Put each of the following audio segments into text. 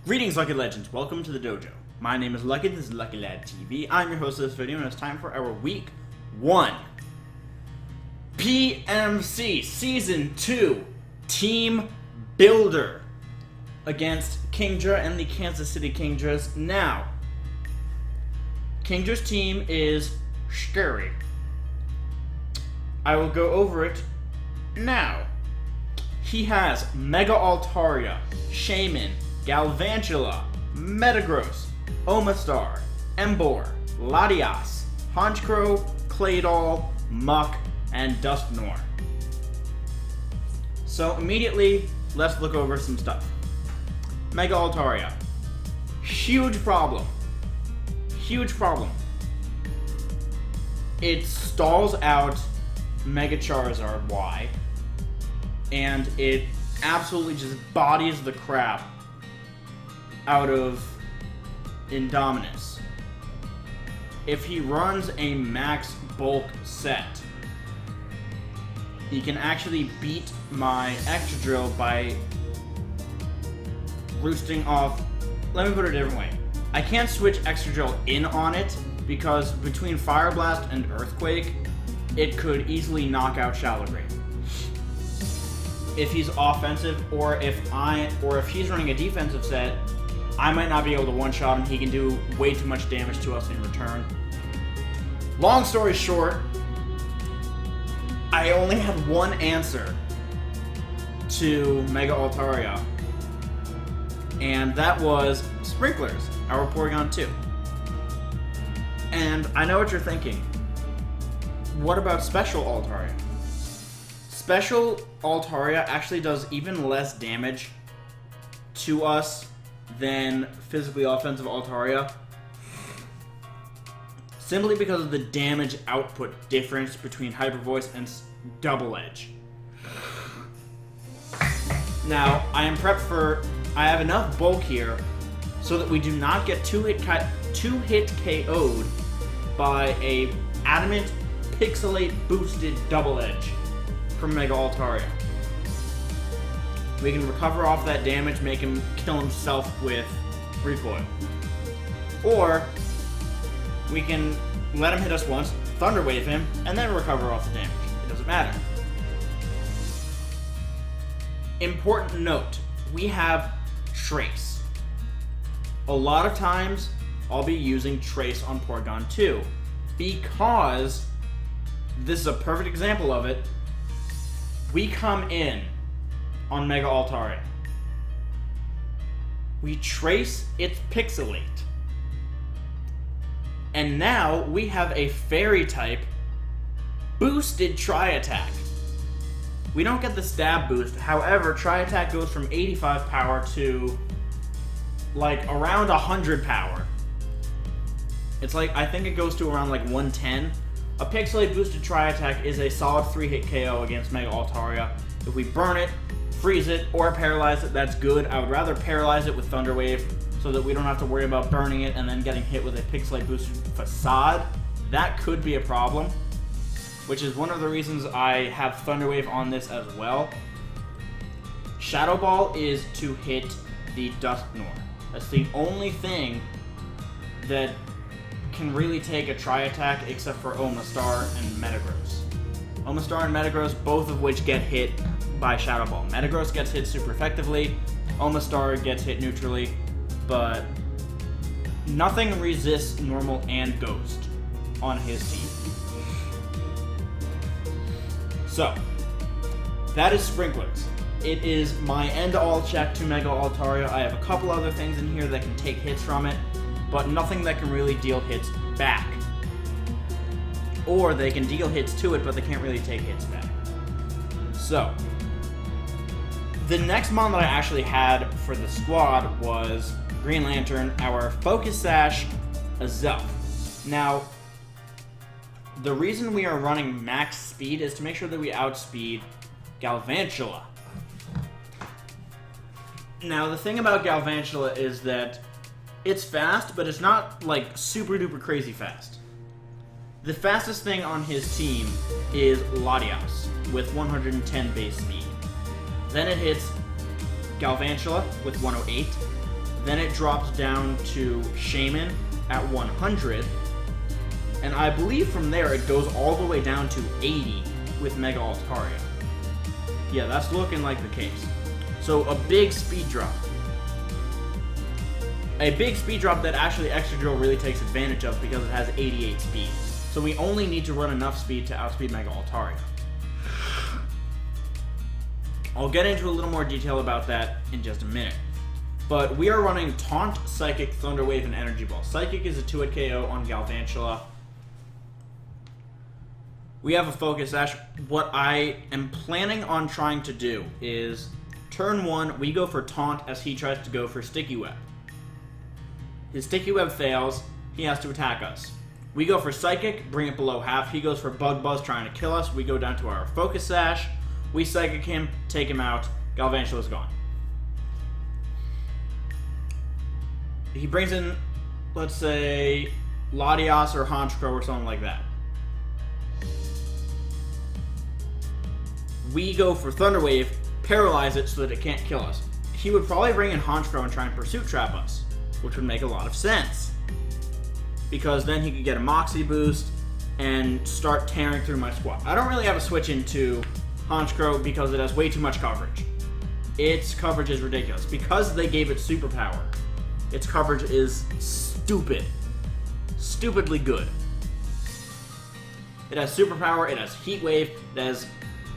Greetings, Lucky Legends. Welcome to the dojo. My name is Lucky, this is Lucky Lad TV. I'm your host of this video, and it's time for our Week 1 PMC Season 2 Team Builder against Kingdra and the Kansas City Kingdras. Now, Kingdra's team is scary. I will go over it now. He has Mega Altaria, Shaman, Galvantula, Metagross, Omastar, Emboar, Latias, Honchkrow, Claydol, Muck, and Dusknoir. So immediately, let's look over some stuff. Mega Altaria. Huge problem. Huge problem. It stalls out Mega Charizard Y, and it absolutely just bodies the crap out of Indominus. If he runs a max bulk set, he can actually beat my Extra Drill by roosting off. Let me put it a different way. I can't switch Extra Drill in on it because between Fire Blast and Earthquake, it could easily knock out Shallow Grave. If he's offensive, or if he's running a defensive set, I might not be able to one-shot him. He can do way too much damage to us in return. Long story short, I only had one answer to Mega Altaria, and that was Sprinklers, our Porygon 2. And I know what you're thinking. What about Special Altaria? Special Altaria actually does even less damage to us than physically offensive Altaria, simply because of the damage output difference between Hyper Voice and Double Edge. Now, I am prepped for. I have enough bulk here so that we do not get two hit KO'd by a Adamant Pixelate boosted Double Edge from Mega Altaria. We can recover off that damage, make him kill himself with Recoil. Or, we can let him hit us once, Thunder Wave him, and then recover off the damage. It doesn't matter. Important note, we have Trace. A lot of times, I'll be using Trace on Porygon 2, because this is a perfect example of it. We come in on Mega Altaria. We trace its Pixelate. And now we have a Fairy type boosted Tri-Attack. We don't get the stab boost, however, Tri-Attack goes from 85 power to like around 100 power. It's like, I think it goes to around like 110. A Pixelate boosted Tri-Attack is a solid 3-hit KO against Mega Altaria. If we burn it, freeze it, or paralyze it, that's good. I would rather paralyze it with Thunder Wave so that we don't have to worry about burning it and then getting hit with a Pixelate boosted Facade. That could be a problem, which is one of the reasons I have Thunder Wave on this as well. Shadow Ball is to hit the Dusknoir. That's the only thing that can really take a Tri-Attack except for Omastar and Metagross. Omastar and Metagross, both of which get hit by Shadow Ball. Metagross gets hit super effectively, Omastar gets hit neutrally, but nothing resists Normal and Ghost on his team. So, that is Sprinklers. It is my end-all check to Mega Altaria. I have a couple other things in here that can take hits from it, but nothing that can really deal hits back. Or they can deal hits to it, but they can't really take hits back. So, the next mon that I actually had for the squad was Green Lantern, our Focus Sash, Azelf. Now, the reason we are running max speed is to make sure that we outspeed Galvantula. Now, the thing about Galvantula is that it's fast, but it's not like super duper crazy fast. The fastest thing on his team is Latias with 110 base speed. Then it hits Galvantula with 108. then it drops down to Shaman at 100, and I believe from there it goes all the way down to 80 with Mega Altaria. Yeah, that's looking like the case. So a big speed drop. A big speed drop that actually Excadrill really takes advantage of because it has 88 speed. So we only need to run enough speed to outspeed Mega Altaria. I'll get into a little more detail about that in just a minute. But we are running Taunt, Psychic, Thunder Wave, and Energy Ball. Psychic is a 2-hit KO on Galvantula. We have a Focus Sash. What I am planning on trying to do is, turn 1, we go for Taunt as he tries to go for Sticky Web. His Sticky Web fails, he has to attack us. We go for Psychic, bring it below half. He goes for Bug Buzz, trying to kill us. We go down to our Focus Sash. We Psychic him, take him out. Galvantula's gone. He brings in, let's say, Latias or Honchkrow or something like that. We go for Thunder Wave, paralyze it so that it can't kill us. He would probably bring in Honchkrow and try and Pursuit Trap us, which would make a lot of sense. Because then he could get a Moxie boost and start tearing through my squad. I don't really have a switch into Honchkrow because it has way too much coverage. Its coverage is ridiculous. Because they gave it superpower, its coverage is stupid. Stupidly good. It has superpower, it has Heat Wave, it has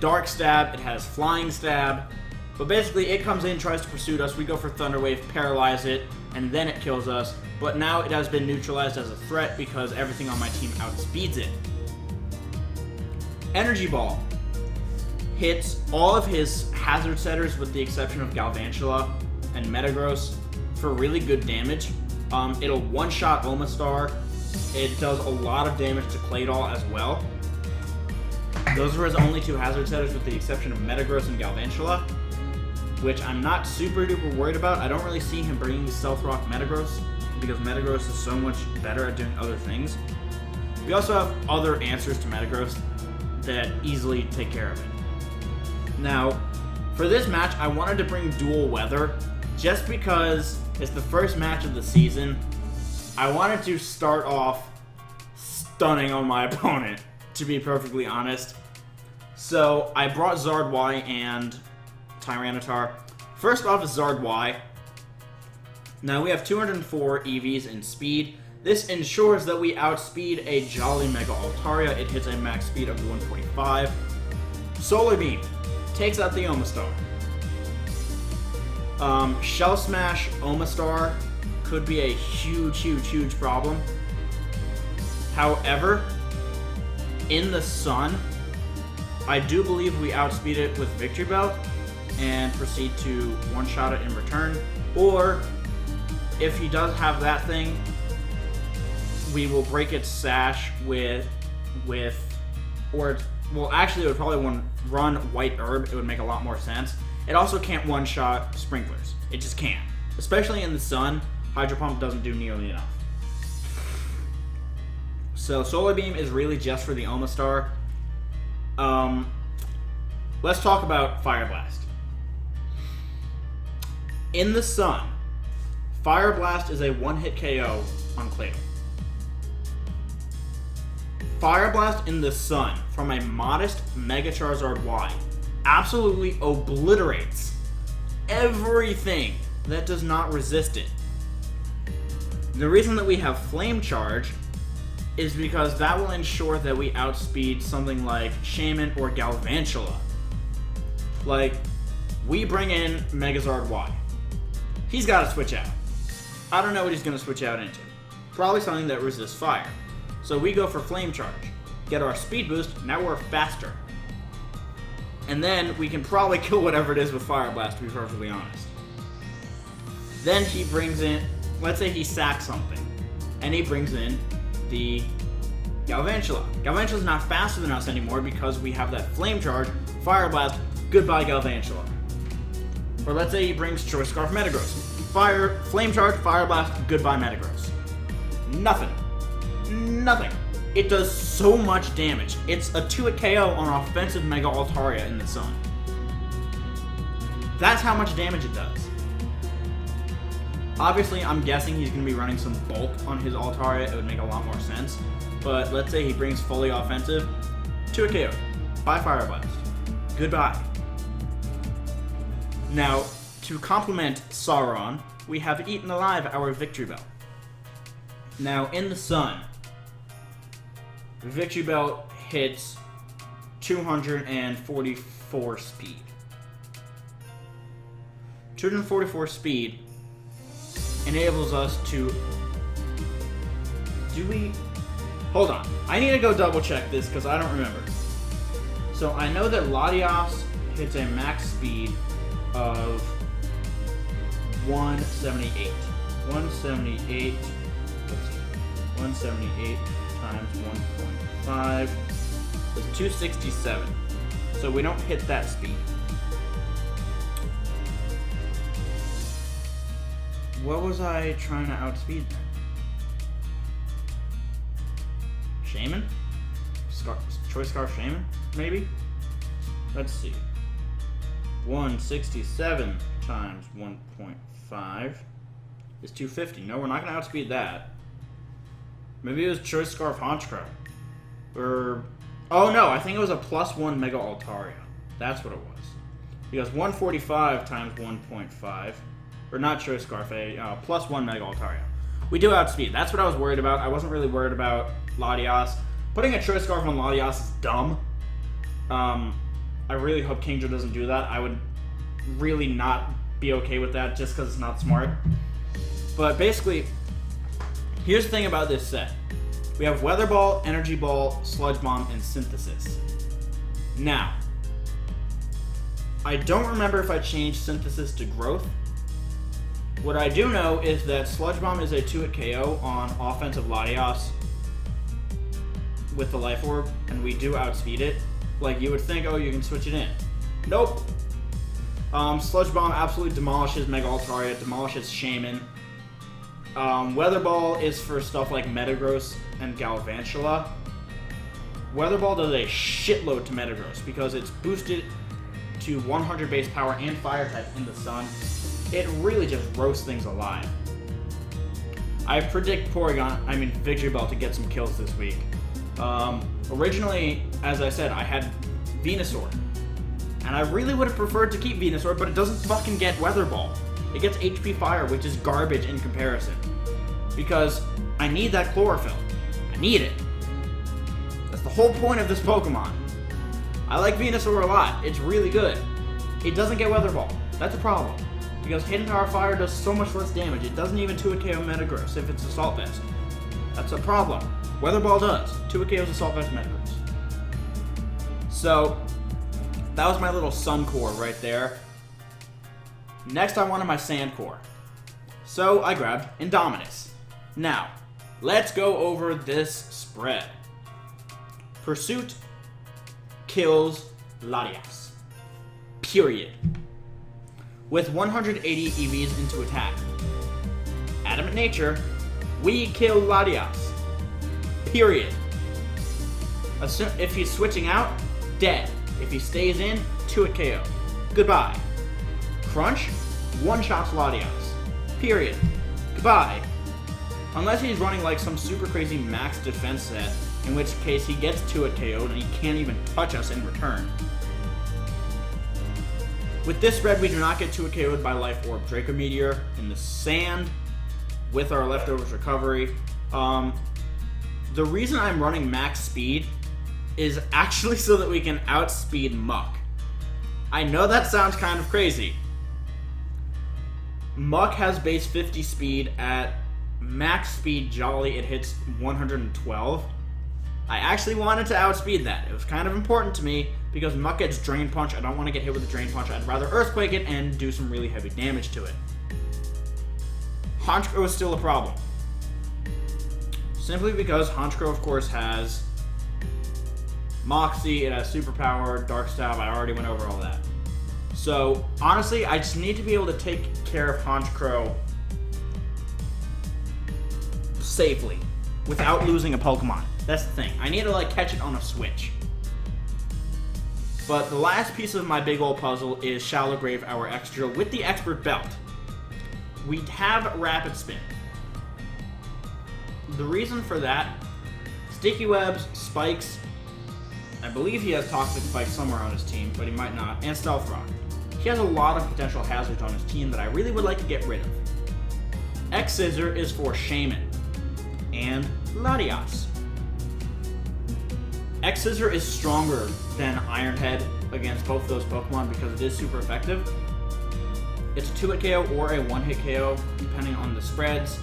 Dark Stab, it has Flying Stab. But basically, it comes in, tries to pursue us, we go for Thunder Wave, paralyze it, and then it kills us. But now it has been neutralized as a threat because everything on my team outspeeds it. Energy Ball hits all of his hazard setters with the exception of Galvantula and Metagross for really good damage. It'll one-shot Omastar. It does a lot of damage to Claydol as well. Those are his only 2 hazard setters with the exception of Metagross and Galvantula, which I'm not super duper worried about. I don't really see him bringing Stealth Rock Metagross because Metagross is so much better at doing other things. We also have other answers to Metagross that easily take care of it. Now, for this match, I wanted to bring Dual Weather just because it's the first match of the season. I wanted to start off stunning on my opponent, to be perfectly honest. So I brought Zard Y and Tyranitar. First off is Zard Y. Now we have 204 EVs in speed. This ensures that we outspeed a Jolly Mega Altaria. It hits a max speed of 145. Solar Beam takes out the Omastar. Shell Smash Omastar could be a huge problem. However, in the sun, I do believe we outspeed it with Victory Belt and proceed to one-shot it in return. Or, if he does have that thing, we will break its sash well, actually, it would probably run White Herb. It would make a lot more sense. It also can't one-shot Sprinklers. It just can't. Especially in the sun, Hydro Pump doesn't do nearly enough. So Solar Beam is really just for the Omastar. Let's talk about Fire Blast. In the sun, Fire Blast is a one-hit KO on Claydol. Fire Blast in the sun from a modest Mega Charizard Y absolutely obliterates everything that does not resist it. The reason that we have Flame Charge is because that will ensure that we outspeed something like Shaman or Galvantula. Like, we bring in Megazard Y. He's got to switch out. I don't know what he's going to switch out into. Probably something that resists fire. So we go for Flame Charge. Get our speed boost, now we're faster. And then we can probably kill whatever it is with Fire Blast, to be perfectly honest. Then he brings in, let's say he sacks something, and he brings in the Galvantula. Galvantula's not faster than us anymore because we have that Flame Charge, Fire Blast, goodbye Galvantula. Or let's say he brings Choice Scarf Metagross. Flame Charge, Fire Blast, goodbye Metagross. Nothing. It does so much damage. It's a 2-hit KO on offensive Mega Altaria in the sun. That's how much damage it does. Obviously, I'm guessing he's going to be running some bulk on his Altaria. It would make a lot more sense. But let's say he brings fully offensive to a KO by Fire Blast. Goodbye. Now, to complement Sauron, we have Eaten Alive, our Victory Belt. Now, in the sun, Victory Belt hits 244 speed. 244 speed enables us to... Hold on. I need to go double check this because I don't remember. So I know that Latias hits a max speed of 178. 178. Let's see. 178 times 1.5 is 267. So we don't hit that speed. What was I trying to outspeed then? Shaman? Choice Scarf Shaman? Maybe? Let's see. 167 times 1.5 is 250. No, we're not going to outspeed that. Maybe it was Choice Scarf Honchkrow. Or... Oh no, I think it was a +1 Mega Altaria. That's what it was. Because 145 times 1.5... Or not Choice Scarf, +1 Mega Altaria. We do outspeed. That's what I was worried about. I wasn't really worried about Latias. Putting a Choice Scarf on Latias is dumb. I really hope Kingdra doesn't do that. I would really not be okay with that just because it's not smart. But basically, here's the thing about this set. We have Weather Ball, Energy Ball, Sludge Bomb, and Synthesis. Now, I don't remember if I changed Synthesis to Growth. What I do know is that Sludge Bomb is a 2-hit KO on offensive Latias with the Life Orb, and we do outspeed it. Like, you would think, oh, you can switch it in. Nope. Sludge Bomb absolutely demolishes Mega Altaria, demolishes Shaman. Weather Ball is for stuff like Metagross and Galvantula. Weather Ball does a shitload to Metagross because it's boosted to 100 base power and Fire type in the sun. It really just roasts things alive. I predict Victory Belt to get some kills this week. Originally, as I said, I had Venusaur. And I really would have preferred to keep Venusaur, but it doesn't fucking get Weather Ball. It gets HP Fire, which is garbage in comparison. Because I need that Chlorophyll. I need it. That's the whole point of this Pokemon. I like Venusaur a lot. It's really good. It doesn't get Weather Ball. That's a problem. Because Hidden Power Fire does so much less damage. It doesn't even 2-hit KO Metagross if it's Assault Vest. That's a problem. Weather Ball does. 2-hit KO's Assault Vest Metagross. So, that was my little Sun Core right there. Next, I wanted my Sand Core. So, I grabbed Indominus. Now, let's go over this spread. Pursuit kills Latias. Period. With 180 EVs into attack. Adamant Nature, we kill Latias. Period. If he's switching out, dead. If he stays in, 2-hit KO. Goodbye. Crunch, one-shots Latias. Period. Goodbye. Unless he's running like some super crazy max defense set, in which case he gets 2-hit KO'd and he can't even touch us in return. With this spread, we do not get 2-hit KO'd by Life Orb Draco Meteor in the sand with our Leftovers Recovery. The reason I'm running max speed is actually so that we can outspeed Muck. I know that sounds kind of crazy. Muck has base 50 speed. At max speed Jolly, it hits 112. I actually wanted to outspeed that. It was kind of important to me because Muck gets Drain Punch. I don't want to get hit with a Drain Punch. I'd rather Earthquake it and do some really heavy damage to it. Honchkrow is still a problem. Simply because Honchkrow, of course, has Moxie, it has Superpower, Dark Stab. I already went over all that. So, honestly, I just need to be able to take care of Honchkrow safely without losing a Pokemon. That's the thing. I need to, catch it on a switch. But the last piece of my big old puzzle is Shallow Grave, our X-Drill, with the Expert Belt. we have Rapid Spin. The reason for that, Sticky Webs, Spikes, I believe he has Toxic Spike somewhere on his team, but he might not, and Stealth Rock. He has a lot of potential hazards on his team that I really would like to get rid of. X-Scissor is for Shaman and Latias. X-Scissor is stronger than Iron Head against both those Pokemon because it is super effective. It's a 2-hit KO or a 1-hit KO, depending on the spreads.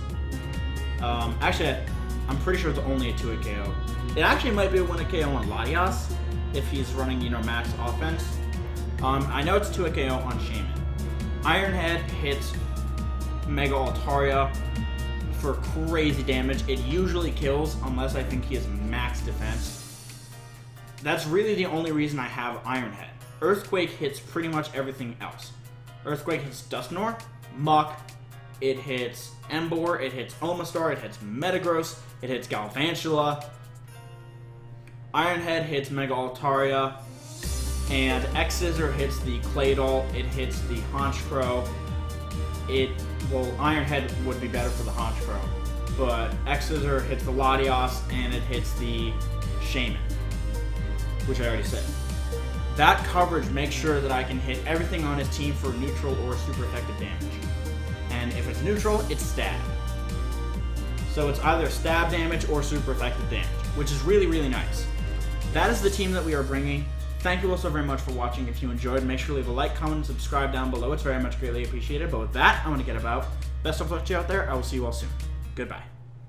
Actually, I'm pretty sure it's only a 2-hit KO. It actually might be a 1-hit KO on Latias if he's running, max offense. I know it's a 2-hit KO on Shaman. Iron Head hits Mega Altaria for crazy damage. It usually kills unless I think he has max defense. That's really the only reason I have Iron Head. Earthquake hits pretty much everything else. Earthquake hits Dusknoir, Muck, it hits Emboar, it hits Omastar, it hits Metagross, it hits Galvantula. Iron Head hits Mega Altaria, and X-Scissor hits the Claydol, it hits the Honchkrow. Iron Head would be better for the Honchkrow, but X-Scissor hits the Latias, and it hits the Shaman, which I already said. That coverage makes sure that I can hit everything on his team for neutral or super effective damage. And if it's neutral, it's stab. So it's either stab damage or super effective damage, which is really, really nice. That is the team that we are bringing. Thank you all so very much for watching. If you enjoyed, make sure to leave a like, comment, and subscribe down below. It's very much greatly appreciated. But with that, I'm going to get about. Best of luck to you out there. I will see you all soon. Goodbye.